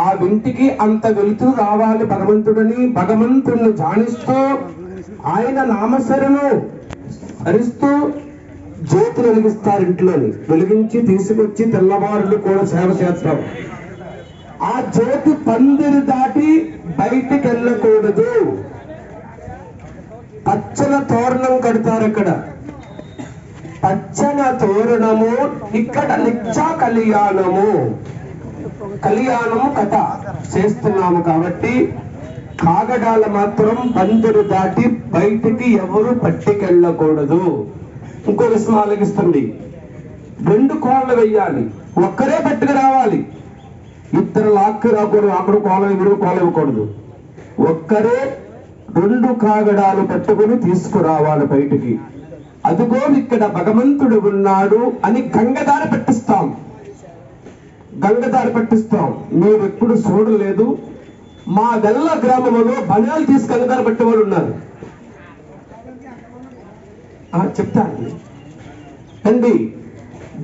ఆ ఇంటికి అంత వెళుతూ రావాలి భగవంతుడిని, భగవంతుడిని ధ్యానిస్తూ ఆయన నామస్మరణను హరిస్తూ జ్యోతులు వెలిగిస్తారు. ఇంట్లోని వెలిగించి తీసుకొచ్చి తెల్లవారులు కూడా సేవ చేస్తాం. ఆ జ్యోతి పందిరి దాటి బయటికి వెళ్ళకూడదు. పచ్చన తోరణం కడతారు. ఇక్కడ పచ్చన తోరణము, ఇక్కడ నిత్య కళ్యాణము, కళ్యాణము కథ చేస్తున్నాము. కాబట్టి కాగడాల మాత్రం పందిరి దాటి బయటికి ఎవరు పట్టుకెళ్ళకూడదు. ఇంకో విషయం ఆలోచిస్తుంది. 2 కోళ్ళు వెయ్యాలి, ఒక్కరే పట్టుకు రావాలి. ఇద్దరు లాక్కు రాకూడదు. అక్కడ కోలం ఇద్దరు కోలం ఇవ్వకూడదు. ఒక్కరే 2 కాగడాలు పట్టుకుని తీసుకురావాలి బయటికి. అదుగో ఇక్కడ భగవంతుడు ఉన్నాడు అని గంగదారి పట్టిస్తాం. గంగదారి పట్టిస్తాం. మీరు ఎప్పుడు చూడలేదు. మా గల్ల గ్రామంలో బనాలు తీసి గంగదారి పట్టే వాళ్ళు ఉన్నారు. చెప్తాను అండి.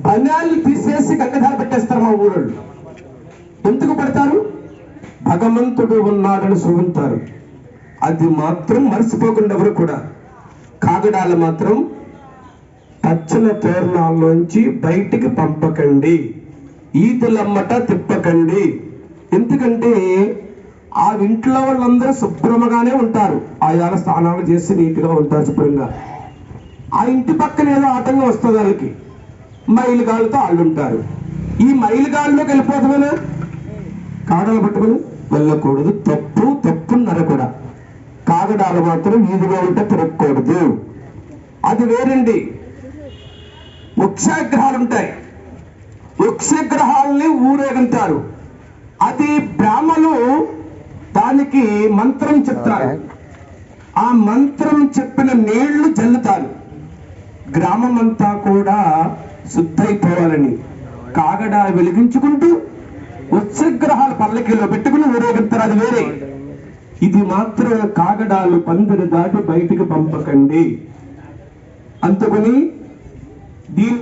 బనాలు తీసేసి గంగదారి పెట్టేస్తారు మా ఊరోళ్ళు. ఎందుకు పడతారు? భగవంతుడు ఉన్నాడని చూపుతారు. అది మాత్రం మర్చిపోకుండా ఎవరు కూడా. కాగడాలు మాత్రం పచ్చల తోరణాల్లోంచి బయటికి పంపకండి, ఈదులమ్మట తిప్పకండి. ఎందుకంటే ఆ ఇంట్లో వాళ్ళందరూ శుభ్రంగానే ఉంటారు. ఆయా స్నానాలు చేసి నీట్గా ఉంటారు శుభ్రంగా. ఆ ఇంటి పక్కన ఏదో ఆటంకం వస్తుంది. వాళ్ళకి మైలుగాళ్ళతో వాళ్ళు ఉంటారు. ఈ మైలుగాళ్ళలోకి వెళ్ళిపోతామని కాగడాలు పట్టుకుని వెళ్ళకూడదు. తప్పున్నర కూడా. కాగడాలు మాత్రం వీధిగా ఉంటే తిరగకూడదు. అది వేరండి. వృక్షగ్రహాలు ఉంటాయి. వృక్షగ్రహాలని ఊరేగుంటారు. అది బ్రాహ్మలు దానికి మంత్రం చెప్తారు. ఆ మంత్రం చెప్పిన నీళ్లు జల్లుతారు. గ్రామం అంతా కూడా శుద్ధైపోవాలని కాగడాలు వెలిగించుకుంటూ వృక్షగ్రహాలు పల్లకిలో పెట్టుకుని ఊరేగుతారు. అది వేరే. ఇది మాత్రం కాగడాలు పందిరి దాటి బయటికి పంపకండి. అందుకని దీని